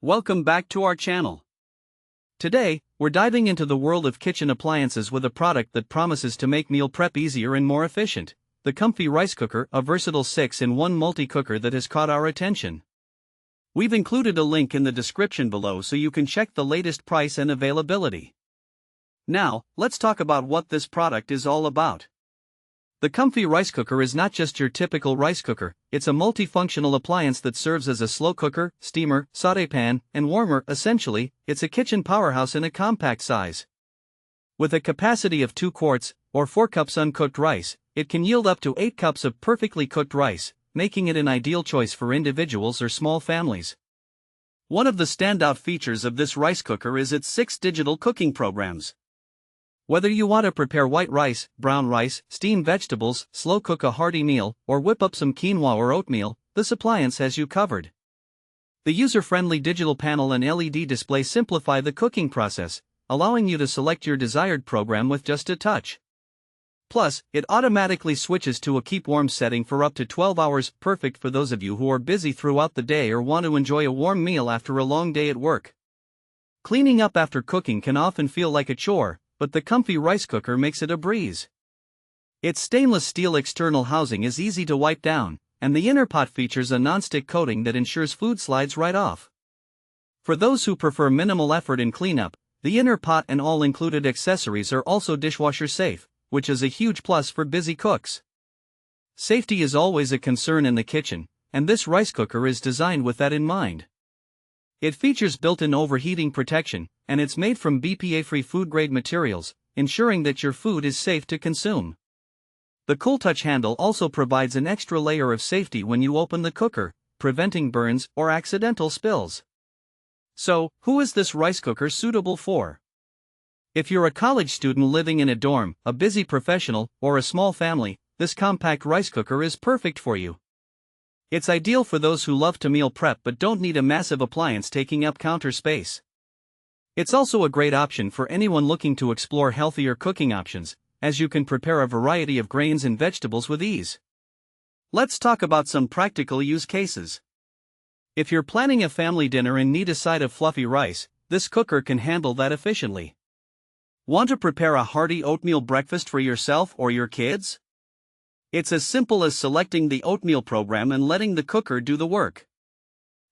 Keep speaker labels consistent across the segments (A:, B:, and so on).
A: Welcome back to our channel. Today, we're diving into the world of kitchen appliances with a product that promises to make meal prep easier and more efficient. The COMFEE Rice Cooker, a versatile 6-in-1 multi-cooker that has caught our attention. We've included a link in the description below so you can check the latest price and availability. Now, let's talk about what this product is all about. The COMFEE Rice Cooker is not just your typical rice cooker, it's a multifunctional appliance that serves as a slow cooker, steamer, sauté pan, and warmer. Essentially, it's a kitchen powerhouse in a compact size. With a capacity of 2 quarts, or 4 cups uncooked rice, it can yield up to 8 cups of perfectly cooked rice, making it an ideal choice for individuals or small families. One of the standout features of this rice cooker is its 6 digital cooking programs. Whether you want to prepare white rice, brown rice, steam vegetables, slow cook a hearty meal, or whip up some quinoa or oatmeal, this appliance has you covered. The user-friendly digital panel and LED display simplify the cooking process, allowing you to select your desired program with just a touch. Plus, it automatically switches to a keep warm setting for up to 12 hours, perfect for those of you who are busy throughout the day or want to enjoy a warm meal after a long day at work. Cleaning up after cooking can often feel like a chore, but the COMFEE Rice Cooker makes it a breeze. Its stainless steel external housing is easy to wipe down, and the inner pot features a non-stick coating that ensures food slides right off. For those who prefer minimal effort in cleanup, the inner pot and all included accessories are also dishwasher-safe, which is a huge plus for busy cooks. Safety is always a concern in the kitchen, and this rice cooker is designed with that in mind. It features built-in overheating protection, and it's made from BPA-free food-grade materials, ensuring that your food is safe to consume. The CoolTouch handle also provides an extra layer of safety when you open the cooker, preventing burns or accidental spills. So, who is this rice cooker suitable for? If you're a college student living in a dorm, a busy professional, or a small family, this compact rice cooker is perfect for you. It's ideal for those who love to meal prep but don't need a massive appliance taking up counter space. It's also a great option for anyone looking to explore healthier cooking options, as you can prepare a variety of grains and vegetables with ease. Let's talk about some practical use cases. If you're planning a family dinner and need a side of fluffy rice, this cooker can handle that efficiently. Want to prepare a hearty oatmeal breakfast for yourself or your kids? It's as simple as selecting the oatmeal program and letting the cooker do the work.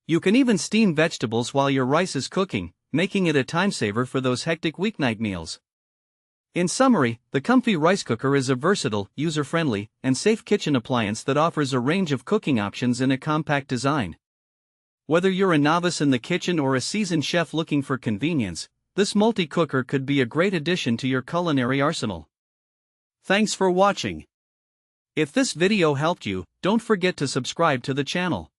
A: You can even steam vegetables while your rice is cooking, making it a time saver for those hectic weeknight meals. In summary, the COMFEE Rice Cooker is a versatile, user-friendly, and safe kitchen appliance that offers a range of cooking options in a compact design. Whether you're a novice in the kitchen or a seasoned chef looking for convenience, this multi-cooker could be a great addition to your culinary arsenal. Thanks for watching. If this video helped you, don't forget to subscribe to the channel.